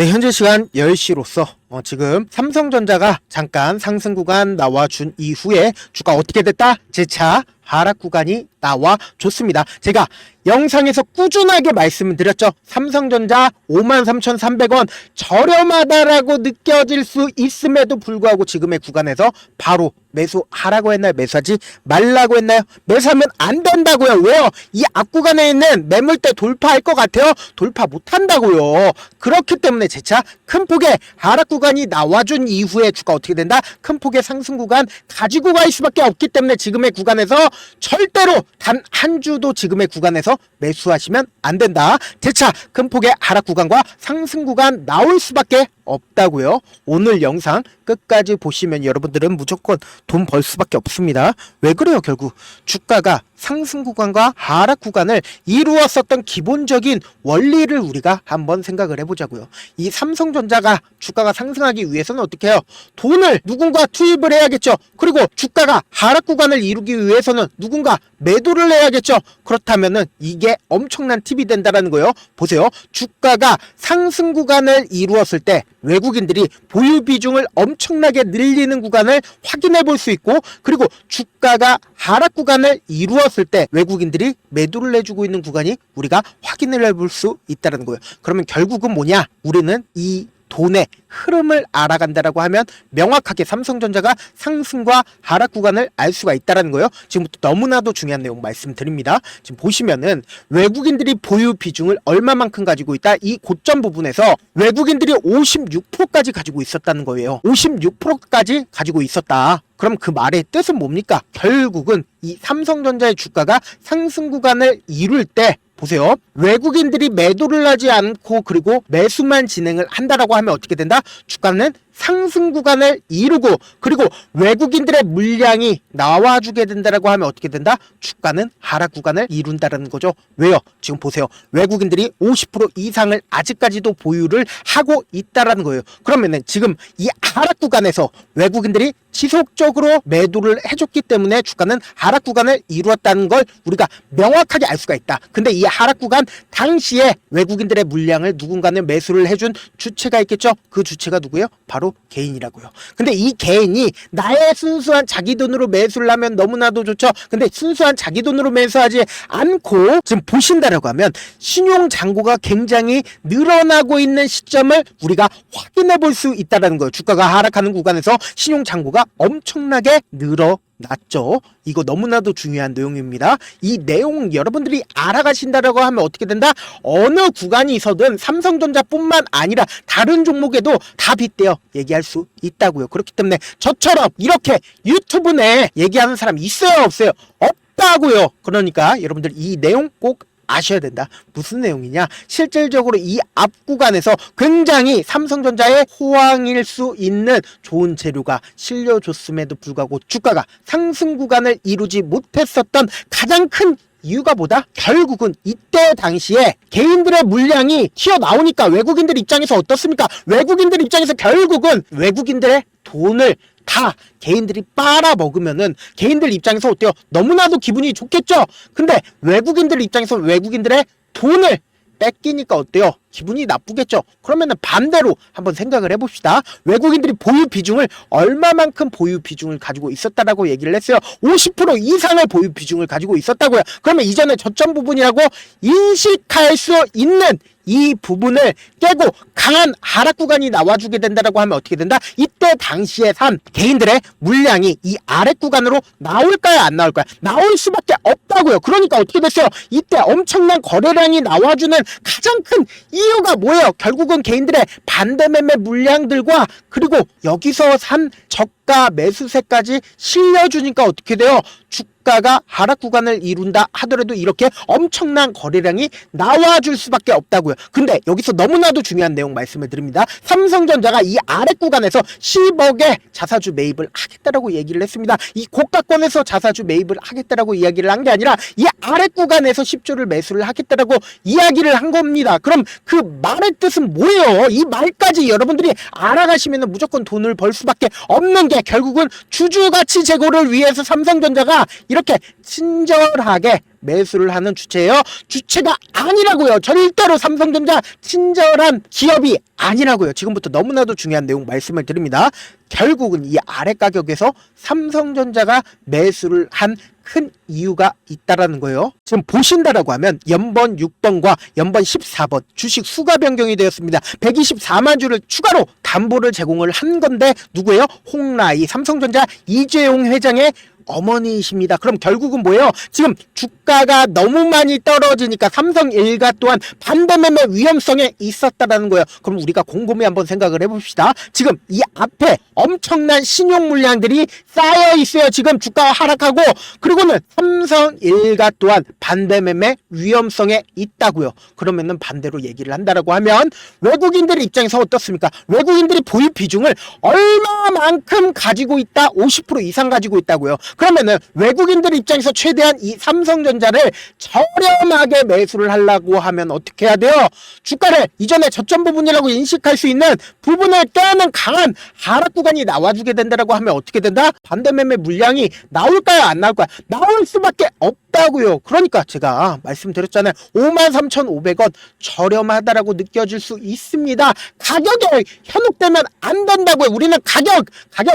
네, 현재 시간 10시로서 지금 삼성전자가 잠깐 상승 구간 나와준 이후에 주가 어떻게 됐다? 재차 하락 구간이 나와줬습니다. 제가 영상에서 꾸준하게 말씀을 드렸죠. 삼성전자 53,300원 저렴하다라고 느껴질 수 있음에도 불구하고 지금의 구간에서 바로 매수하라고 했나요? 매수하지 말라고 했나요? 매수하면 안 된다고요. 왜요? 이 앞구간에 있는 매물대 돌파할 것 같아요? 돌파 못한다고요. 그렇기 때문에 재차 큰 폭의 하락 구간이 나와준 이후에 주가 어떻게 된다? 큰 폭의 상승 구간 가지고 갈 수밖에 없기 때문에 지금의 구간에서 절대로 단 한 주도 지금의 구간에서 매수하시면 안 된다. 재차 큰 폭의 하락 구간과 상승 구간 나올 수밖에 없다고요. 오늘 영상 끝까지 보시면 여러분들은 무조건 돈 벌 수밖에 없습니다. 왜 그래요? 결국 주가가 상승 구간과 하락 구간을 이루었었던 기본적인 원리를 우리가 한번 생각을 해보자고요. 이 삼성전자가 주가가 상승하기 위해서는 어떻게 해요? 돈을 누군가 투입을 해야겠죠. 그리고 주가가 하락 구간을 이루기 위해서는 누군가 매도를 해야겠죠. 그렇다면은 이게 엄청난 팁이 된다라는 거예요. 보세요. 주가가 상승 구간을 이루었을 때 외국인들이 보유 비중을 엄청나게 늘리는 구간을 확인해 볼 수 있고, 그리고 주가가 하락 구간을 이루었을 때 외국인들이 매도를 해주고 있는 구간이 우리가 확인을 해볼 수 있다는 거예요. 그러면 결국은 뭐냐? 우리는 이 돈의 흐름을 알아간다라고 하면 명확하게 삼성전자가 상승과 하락 구간을 알 수가 있다는 거예요. 지금부터 너무나도 중요한 내용 말씀드립니다. 지금 보시면은 외국인들이 보유 비중을 얼마만큼 가지고 있다? 이 고점 부분에서 외국인들이 56%까지 가지고 있었다는 거예요. 56%까지 가지고 있었다. 그럼 그 말의 뜻은 뭡니까? 결국은 이 삼성전자의 주가가 상승 구간을 이룰 때 보세요. 외국인들이 매도를 하지 않고 그리고 매수만 진행을 한다라고 하면 어떻게 된다? 주가는 상승 구간을 이루고, 그리고 외국인들의 물량이 나와주게 된다라고 하면 어떻게 된다? 주가는 하락 구간을 이룬다는 거죠. 왜요? 지금 보세요. 외국인들이 50% 이상을 아직까지도 보유를 하고 있다라는 거예요. 그러면은 지금 이 하락 구간에서 외국인들이 지속적으로 매도를 해줬기 때문에 주가는 하락 구간을 이루었다는 걸 우리가 명확하게 알 수가 있다. 근데 이 하락 구간 당시에 외국인들의 물량을 누군가는 매수를 해준 주체가 있겠죠? 그 주체가 누구예요? 바로 개인이라고요. 근데 이 개인이 나의 순수한 자기 돈으로 매수를 하면 너무나도 좋죠. 근데 순수한 자기 돈으로 매수하지 않고 지금 보신다라고 하면 신용 잔고가 굉장히 늘어나고 있는 시점을 우리가 확인해 볼 수 있다는 거예요. 주가가 하락하는 구간에서 신용 잔고가 엄청나게 늘어났죠. 이거 너무나도 중요한 내용입니다. 이 내용 여러분들이 알아가신다라고 하면 어떻게 된다? 어느 구간이 있어든 삼성전자뿐만 아니라 다른 종목에도 다 빗대어 얘기할 수 있다고요. 그렇기 때문에 저처럼 이렇게 유튜브 내에 얘기하는 사람 있어요, 없어요? 없다고요. 그러니까 여러분들 이 내용 꼭 아셔야 된다. 무슨 내용이냐? 실질적으로 이 앞 구간에서 굉장히 삼성전자의 호황일 수 있는 좋은 재료가 실려줬음에도 불구하고 주가가 상승 구간을 이루지 못했었던 가장 큰 이유가 뭐다? 결국은 이때 당시에 개인들의 물량이 튀어나오니까 외국인들 입장에서 어떻습니까? 외국인들 입장에서 결국은 외국인들의 돈을 다 개인들이 빨아먹으면은 개인들 입장에서 어때요? 너무나도 기분이 좋겠죠? 근데 외국인들 입장에서 외국인들의 돈을 뺏기니까 어때요? 기분이 나쁘겠죠? 그러면은 반대로 한번 생각을 해봅시다. 외국인들이 보유 비중을 얼마만큼 보유 비중을 가지고 있었다라고 얘기를 했어요. 50% 이상의 보유 비중을 가지고 있었다고요. 그러면 이전에 저점 부분이라고 인식할 수 있는 이 부분을 깨고 강한 하락 구간이 나와주게 된다라고 하면 어떻게 된다? 이때 당시에 산 개인들의 물량이 이 아래 구간으로 나올까요? 안 나올까요? 나올 수밖에 없다고요. 그러니까 어떻게 됐어요? 이때 엄청난 거래량이 나와주는 가장 큰 이유가 뭐예요? 결국은 개인들의 반대 매매 물량들과 그리고 여기서 산 저가 매수세까지 실려주니까 어떻게 돼요? 주가가 하락 구간을 이룬다 하더라도 이렇게 엄청난 거래량이 나와줄 수밖에 없다고요. 근데 여기서 너무나도 중요한 내용 말씀을 드립니다. 삼성전자가 이 아래 구간에서 10억의 자사주 매입을 하겠다라고 얘기를 했습니다. 이 고가권에서 자사주 매입을 하겠다라고 이야기를 한 게 아니라 이 아래 구간에서 10조를 매수를 하겠다라고 이야기를 한 겁니다. 그럼 그 말의 뜻은 뭐예요? 이 말까지 여러분들이 알아가시면 무조건 돈을 벌 수밖에 없는 게 때문에 결국은 주주 가치 제고를 위해서 삼성전자가 이렇게 친절하게 매수를 하는 주체예요. 주체가 아니라고요. 절대로 삼성전자 친절한 기업이 아니라고요. 지금부터 너무나도 중요한 내용 말씀을 드립니다. 결국은 이 아래 가격에서 삼성전자가 매수를 한 큰 이유가 있다라는 거예요. 지금 보신다라고 하면 연번 6번과 연번 14번 주식 수가 변경이 되었습니다. 124만 주를 추가로 담보를 제공을 한 건데 누구예요? 홍라이 삼성전자 이재용 회장의 어머니이십니다. 그럼 결국은 뭐예요? 지금 주가가 너무 많이 떨어지니까 삼성 일가 또한 반대매매 위험성에 있었다라는 거예요. 그럼 우리가 곰곰이 한번 생각을 해봅시다. 지금 이 앞에 엄청난 신용 물량들이 쌓여 있어요. 지금 주가가 하락하고 그리고는 삼성 일가 또한 반대매매 위험성에 있다고요. 그러면은 반대로 얘기를 한다라고 하면 외국인들 입장에서 어떻습니까? 외국인들이 보유 비중을 얼마만큼 가지고 있다? 50% 이상 가지고 있다고요. 그러면은 외국인들 입장에서 최대한 이 삼성전자를 저렴하게 매수를 하려고 하면 어떻게 해야 돼요? 주가를 이전에 저점 부분이라고 인식할 수 있는 부분을 깨는 강한 하락 구간이 나와주게 된다라고 하면 어떻게 된다? 반대매매 물량이 나올까요? 안 나올까요? 나올 수밖에 없다고요. 그러니까 제가 말씀드렸잖아요. 53,500원 저렴하다라고 느껴질 수 있습니다. 가격에 현혹되면 안 된다고요. 우리는 가격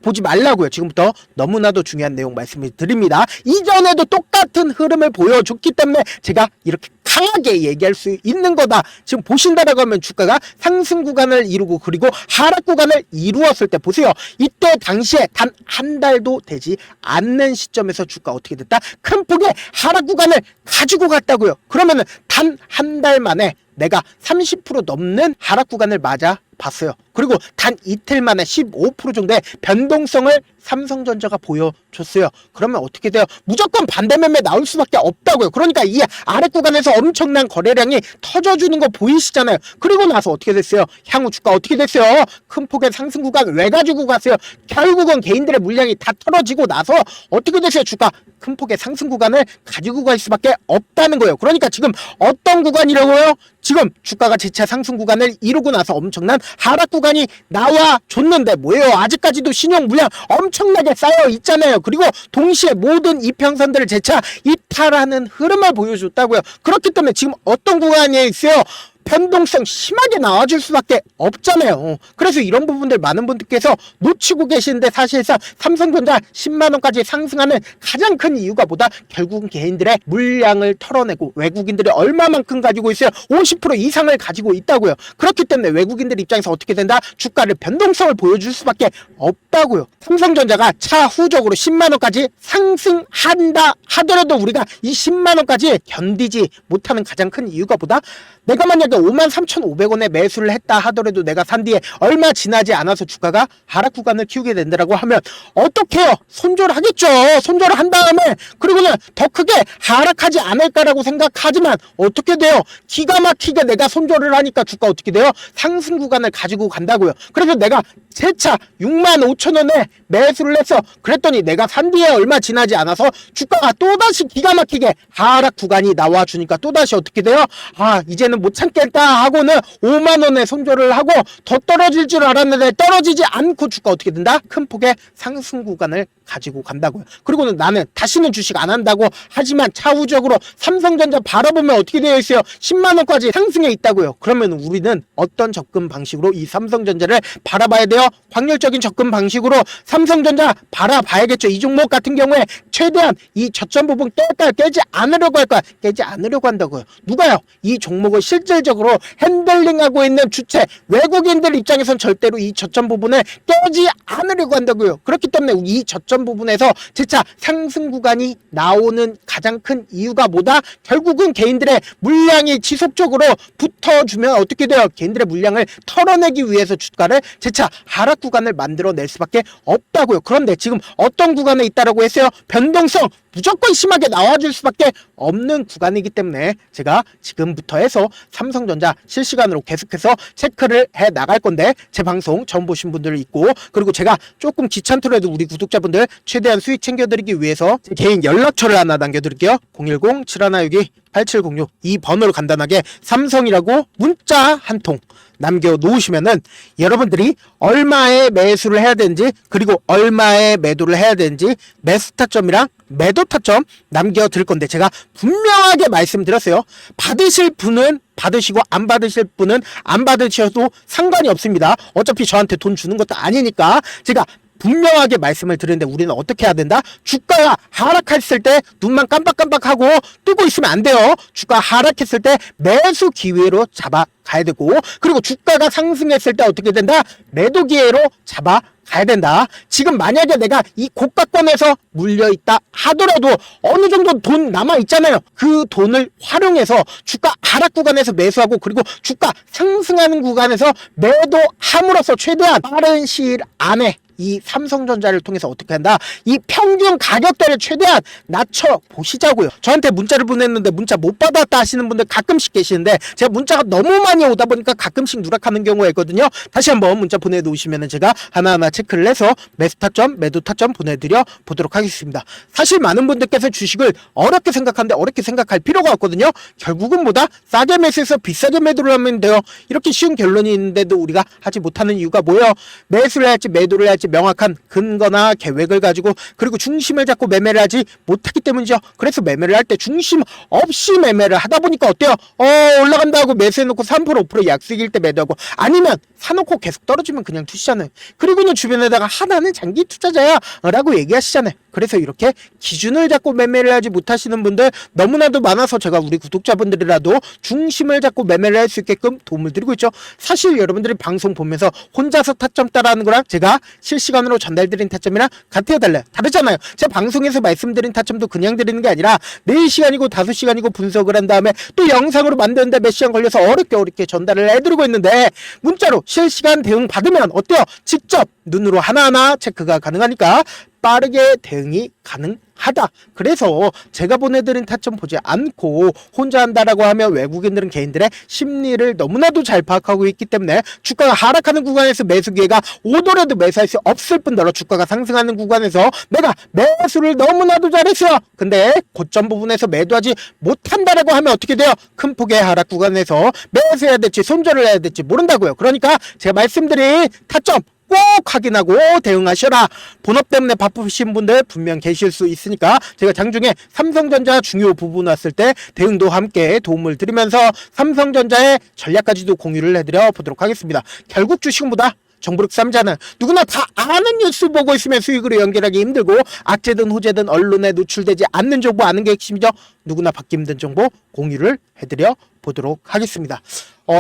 보지 말라고요. 지금부터 너무나도 중요한 내용 말씀을 드립니다. 이전에도 똑같은 흐름을 보여줬기 때문에 제가 이렇게 강하게 얘기할 수 있는 거다. 지금 보신다라고 하면 주가가 상승 구간을 이루고 그리고 하락 구간을 이루었을 때 보세요. 이때 당시에 단 한 달도 되지 않는 시점에서 주가 어떻게 됐다? 큰 폭의 하락 구간을 가지고 갔다고요. 그러면은 단 한 달 만에 내가 30% 넘는 하락 구간을 맞아 봤어요. 그리고 단 이틀 만에 15% 정도의 변동성을 삼성전자가 보여줬어요. 그러면 어떻게 돼요? 무조건 반대매매 나올 수밖에 없다고요. 그러니까 이 아래 구간에서 엄청난 거래량이 터져주는 거 보이시잖아요. 그리고 나서 어떻게 됐어요? 향후 주가 어떻게 됐어요? 큰 폭의 상승 구간 왜 가지고 갔어요? 결국은 개인들의 물량이 다 털어지고 나서 어떻게 됐어요? 주가 큰 폭의 상승 구간을 가지고 갈 수밖에 없다는 거예요. 그러니까 지금 어떤 구간이라고요? 지금 주가가 재차 상승 구간을 이루고 나서 엄청난 하락 구간이 나와줬는데 뭐예요? 아직까지도 신용 물량 엄청나게 쌓여 있잖아요. 그리고 동시에 모든 이평선들을 재차 이탈하는 흐름을 보여줬다고요. 그렇기 때문에 지금 어떤 구간에 있어요? 변동성 심하게 나와줄 수밖에 없잖아요. 그래서 이런 부분들 많은 분들께서 놓치고 계시는데 사실상 삼성전자 10만원까지 상승하는 가장 큰 이유가 뭐다? 결국은 개인들의 물량을 털어내고 외국인들이 얼마만큼 가지고 있어요? 50% 이상을 가지고 있다고요. 그렇기 때문에 외국인들 입장에서 어떻게 된다? 주가를 변동성을 보여줄 수밖에 없다고요. 삼성전자가 차후적으로 10만원까지 상승한다 하더라도 우리가 이 10만원까지 견디지 못하는 가장 큰 이유가 뭐다? 내가 만약에 53,500원에 매수를 했다 하더라도 내가 산 뒤에 얼마 지나지 않아서 주가가 하락 구간을 키우게 된다라고 하면 어떻게 해요? 손절을 하겠죠. 손절을 한 다음에 그리고는 더 크게 하락하지 않을까라고 생각하지만 어떻게 돼요? 기가 막히게 내가 손절을 하니까 주가 어떻게 돼요? 상승 구간을 가지고 간다고요. 그래서 내가 재차 65,000원에 매수를 했어. 그랬더니 내가 산 뒤에 얼마 지나지 않아서 주가가 또다시 기가 막히게 하락 구간이 나와주니까 또다시 어떻게 돼요? 아, 이제는 못 참겠다 하고는 5만원에 손절을 하고 더 떨어질 줄 알았는데 떨어지지 않고 주가 어떻게 된다? 큰 폭의 상승 구간을 가지고 간다고요. 그리고는 나는 다시는 주식 안 한다고 하지만 차후적으로 삼성전자 바라보면 어떻게 되어 있어요? 10만원까지 상승해 있다고요. 그러면 우리는 어떤 접근 방식으로 이 삼성전자를 바라봐야 돼요? 확률적인 접근 방식으로 삼성전자 바라봐야겠죠. 이 종목 같은 경우에 최대한 이 저점 부분 깰까요? 깨지 않으려고 할까요? 깨지 않으려고 한다고요. 누가요? 이 종목을 실질적으로 핸들링하고 있는 주체 외국인들 입장에선 절대로 이 저점 부분을 깨지 않으려고 한다고요. 그렇기 때문에 이 저점 부분에서 재차 상승 구간이 나오는 가장 큰 이유가 뭐다? 결국은 개인들의 물량이 지속적으로 붙어주면 어떻게 돼요? 개인들의 물량을 털어내기 위해서 주가를 재차 하락 구간을 만들어낼 수밖에 없다고요. 그런데 지금 어떤 구간에 있다라고 했어요? 변동성 무조건 심하게 나와줄 수밖에 없는 구간이기 때문에 제가 지금부터 해서 삼성전자 실시간으로 계속해서 체크를 해 나갈 건데 제 방송 처음 보신 분들 있고 그리고 제가 조금 귀찮더라도 우리 구독자분들 최대한 수익 챙겨드리기 위해서 제 개인 연락처를 하나 남겨드릴게요. 010-7162-8706 이 번호로 간단하게 삼성이라고 문자 한 통 남겨놓으시면은 여러분들이 얼마의 매수를 해야 되는지, 그리고 얼마의 매도를 해야 되는지 매수 타점이랑 매도 타점 남겨드릴 건데, 제가 분명하게 말씀드렸어요. 받으실 분은 받으시고 안 받으실 분은 안 받으셔도 상관이 없습니다. 어차피 저한테 돈 주는 것도 아니니까 제가 분명하게 말씀을 드리는데, 우리는 어떻게 해야 된다? 주가가 하락했을 때 눈만 깜빡깜빡하고 뜨고 있으면 안 돼요. 주가 하락했을 때 매수 기회로 잡아가야 되고, 그리고 주가가 상승했을 때 어떻게 된다? 매도 기회로 잡아가야 된다. 지금 만약에 내가 이 고가권에서 물려있다 하더라도 어느 정도 돈 남아있잖아요. 그 돈을 활용해서 주가 하락 구간에서 매수하고, 그리고 주가 상승하는 구간에서 매도함으로써 최대한 빠른 시일 안에 이 삼성전자를 통해서 어떻게 한다? 이 평균 가격대를 최대한 낮춰 보시자고요. 저한테 문자를 보냈는데 문자 못 받았다 하시는 분들 가끔씩 계시는데, 제가 문자가 너무 많이 오다 보니까 가끔씩 누락하는 경우가 있거든요. 다시 한번 문자 보내놓으시면 제가 하나하나 체크를 해서 매수 타점, 매도 타점 보내드려 보도록 하겠습니다. 사실 많은 분들께서 주식을 어렵게 생각하는데 어렵게 생각할 필요가 없거든요. 결국은 뭐다? 싸게 매수해서 비싸게 매도를 하면 돼요. 이렇게 쉬운 결론이 있는데도 우리가 하지 못하는 이유가 뭐예요? 매수를 할지 매도를 할지 명확한 근거나 계획을 가지고, 그리고 중심을 잡고 매매를 하지 못하기 때문이죠. 그래서 매매를 할 때 중심 없이 매매를 하다 보니까 어때요? 올라간다 하고 매수해놓고 3% 5% 약수익일 때 매도하고, 아니면 사놓고 계속 떨어지면 그냥 투시잖아요. 그리고는 주변에다가 하나는 장기 투자자야 라고 얘기하시잖아요. 그래서 이렇게 기준을 잡고 매매를 하지 못하시는 분들 너무나도 많아서 제가 우리 구독자분들이라도 중심을 잡고 매매를 할 수 있게끔 도움을 드리고 있죠. 사실 여러분들이 방송 보면서 혼자서 타점 따라하는 거랑 제가 실시간으로 전달드린 타점이랑 같아요, 달라요? 다르잖아요. 제가 방송에서 말씀드린 타점도 그냥 드리는 게 아니라 4시간이고 5시간이고 분석을 한 다음에 또 영상으로 만드는데 몇 시간 걸려서 어렵게 전달을 해드리고 있는데, 문자로 실시간 대응 받으면 어때요? 직접 눈으로 하나하나 체크가 가능하니까 빠르게 대응이 가능하다. 그래서 제가 보내드린 타점 보지 않고 혼자 한다라고 하면 외국인들은 개인들의 심리를 너무나도 잘 파악하고 있기 때문에 주가가 하락하는 구간에서 매수 기회가 오더라도 매수할 수 없을 뿐더러 주가가 상승하는 구간에서 내가 매수를 너무나도 잘했어요. 근데 고점 부분에서 매도하지 못한다라고 하면 어떻게 돼요? 큰 폭의 하락 구간에서 매수해야 될지 손절을 해야 될지 모른다고요. 그러니까 제가 말씀드린 타점 꼭 확인하고 대응하셔라. 본업 때문에 바쁘신 분들 분명 계실 수 있으니까 제가 장중에 삼성전자 중요 부분 왔을 때 대응도 함께 도움을 드리면서 삼성전자의 전략까지도 공유를 해드려 보도록 하겠습니다. 결국 주식보다 정보력 쌈잖아. 누구나 다 아는 뉴스 보고 있으면 수익으로 연결하기 힘들고, 악재든 호재든 언론에 노출되지 않는 정보 아는 게 핵심이죠. 누구나 받기 힘든 정보 공유를 해드려 보도록 하겠습니다.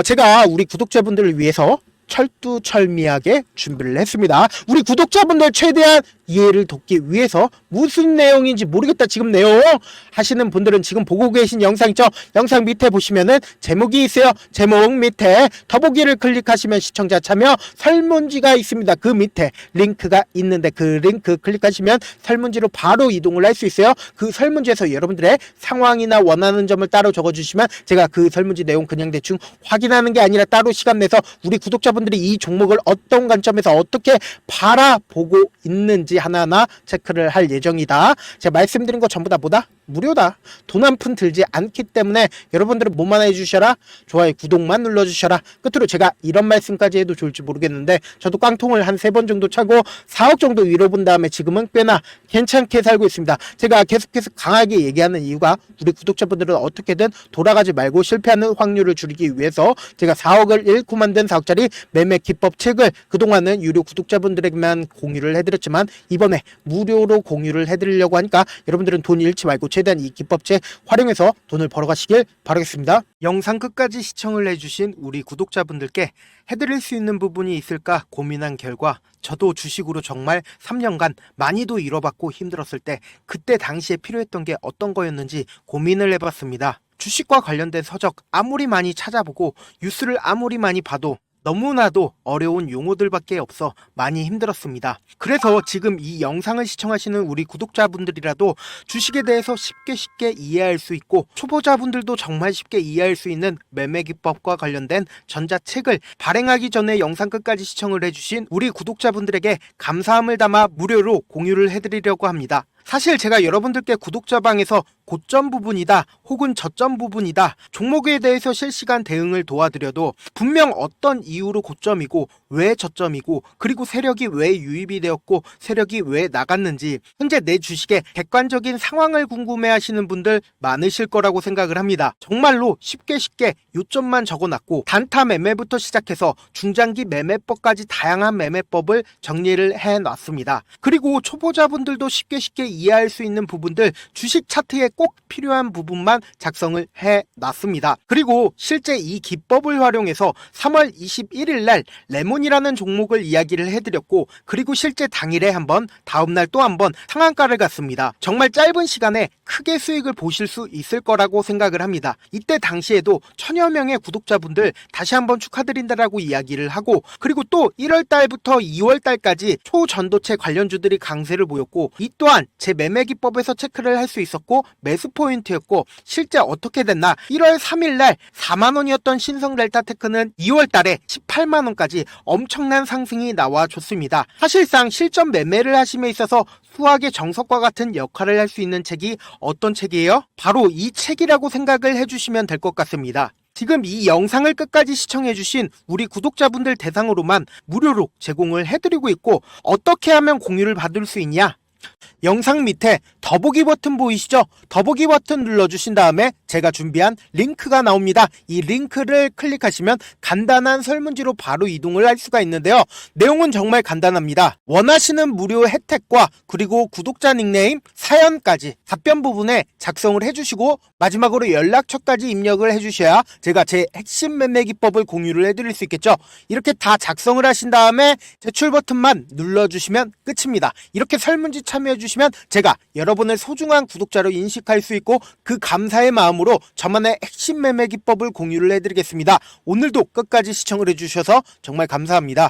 제가 우리 구독자분들을 위해서 철두철미하게 준비를 했습니다. 우리 구독자분들 최대한 이해를 돕기 위해서 무슨 내용인지 모르겠다 지금 내용 하시는 분들은 지금 보고 계신 영상 있죠? 영상 밑에 보시면은 제목이 있어요. 제목 밑에 더보기를 클릭하시면 시청자 참여 설문지가 있습니다. 그 밑에 링크가 있는데 그 링크 클릭하시면 설문지로 바로 이동을 할 수 있어요. 그 설문지에서 여러분들의 상황이나 원하는 점을 따로 적어주시면 제가 그 설문지 내용 그냥 대충 확인하는 게 아니라 따로 시간 내서 우리 구독자분들이 이 종목을 어떤 관점에서 어떻게 바라보고 있는지 하나하나 체크를 할 예정이다. 제가 말씀드린 거 전부 다 뭐다? 무료다. 돈 한 푼 들지 않기 때문에 여러분들은 뭐만 해주셔라? 좋아요, 구독만 눌러주셔라. 끝으로 제가 이런 말씀까지 해도 좋을지 모르겠는데, 저도 깡통을 한 3번 정도 차고 4억 정도 위로 본 다음에 지금은 꽤나 괜찮게 살고 있습니다. 제가 계속해서 강하게 얘기하는 이유가 우리 구독자분들은 어떻게든 돌아가지 말고 실패하는 확률을 줄이기 위해서 제가 4억을 잃고 만든 4억짜리 매매 기법 책을 그동안은 유료 구독자분들에게만 공유를 해드렸지만 이번에 무료로 공유를 해드리려고 하니까 여러분들은 돈 잃지 말고 최대한 이 기법책 활용해서 돈을 벌어가시길 바라겠습니다. 영상 끝까지 시청을 해주신 우리 구독자분들께 해드릴 수 있는 부분이 있을까 고민한 결과, 저도 주식으로 정말 3년간 많이도 잃어봤고 힘들었을 때 그때 당시에 필요했던 게 어떤 거였는지 고민을 해봤습니다. 주식과 관련된 서적 아무리 많이 찾아보고 뉴스를 아무리 많이 봐도 너무나도 어려운 용어들밖에 없어 많이 힘들었습니다. 그래서 지금 이 영상을 시청하시는 우리 구독자분들이라도 주식에 대해서 쉽게 이해할 수 있고, 초보자분들도 정말 쉽게 이해할 수 있는 매매 기법과 관련된 전자책을 발행하기 전에 영상 끝까지 시청을 해주신 우리 구독자분들에게 감사함을 담아 무료로 공유를 해드리려고 합니다. 사실 제가 여러분들께 구독자방에서 고점 부분이다 혹은 저점 부분이다 종목에 대해서 실시간 대응을 도와드려도 분명 어떤 이유로 고점이고 왜 저점이고 그리고 세력이 왜 유입이 되었고 세력이 왜 나갔는지 현재 내 주식의 객관적인 상황을 궁금해하시는 분들 많으실 거라고 생각을 합니다. 정말로 쉽게 요점만 적어놨고 단타 매매부터 시작해서 중장기 매매법까지 다양한 매매법을 정리를 해놨습니다. 그리고 초보자분들도 쉽게 이해할 수 있는 부분들 주식 차트에 꼭 필요한 부분만 작성을 해놨습니다. 그리고 실제 이 기법을 활용해서 3월 21일 날 레몬이라는 종목을 이야기를 해드렸고 그리고 실제 당일에 한번 다음날 또 한번 상한가를 갔습니다. 정말 짧은 시간에 크게 수익을 보실 수 있을 거라고 생각을 합니다. 이때 당시에도 1000여 명의 구독자분들 다시 한번 축하드린다라고 이야기를 하고 그리고 또 1월 달부터 2월 달까지 초전도체 관련주들이 강세를 보였고 이 또한 제 매매 기법에서 체크를 할 수 있었고 매수 포인트였고 실제 어떻게 됐나 1월 3일 날 4만원이었던 신성 델타테크는 2월 달에 18만원까지 엄청난 상승이 나와줬습니다. 사실상 실전 매매를 하심에 있어서 수학의 정석과 같은 역할을 할 수 있는 책이 어떤 책이에요? 바로 이 책이라고 생각을 해주시면 될 것 같습니다. 지금 이 영상을 끝까지 시청해주신 우리 구독자분들 대상으로만 무료로 제공을 해드리고 있고 어떻게 하면 공유를 받을 수 있냐? 영상 밑에 더보기 버튼 보이시죠? 더보기 버튼 눌러주신 다음에 제가 준비한 링크가 나옵니다. 이 링크를 클릭하시면 간단한 설문지로 바로 이동을 할 수가 있는데요. 내용은 정말 간단합니다. 원하시는 무료 혜택과 그리고 구독자 닉네임, 사연까지 답변 부분에 작성을 해주시고 마지막으로 연락처까지 입력을 해주셔야 제가 제 핵심 매매 기법을 공유를 해드릴 수 있겠죠. 이렇게 다 작성을 하신 다음에 제출 버튼만 눌러주시면 끝입니다. 이렇게 설문지 참여해주시면 제가 여러분을 소중한 구독자로 인식할 수 있고 그 감사의 마음으로 저만의 핵심 매매 기법을 공유를 해드리겠습니다. 오늘도 끝까지 시청을 해주셔서 정말 감사합니다.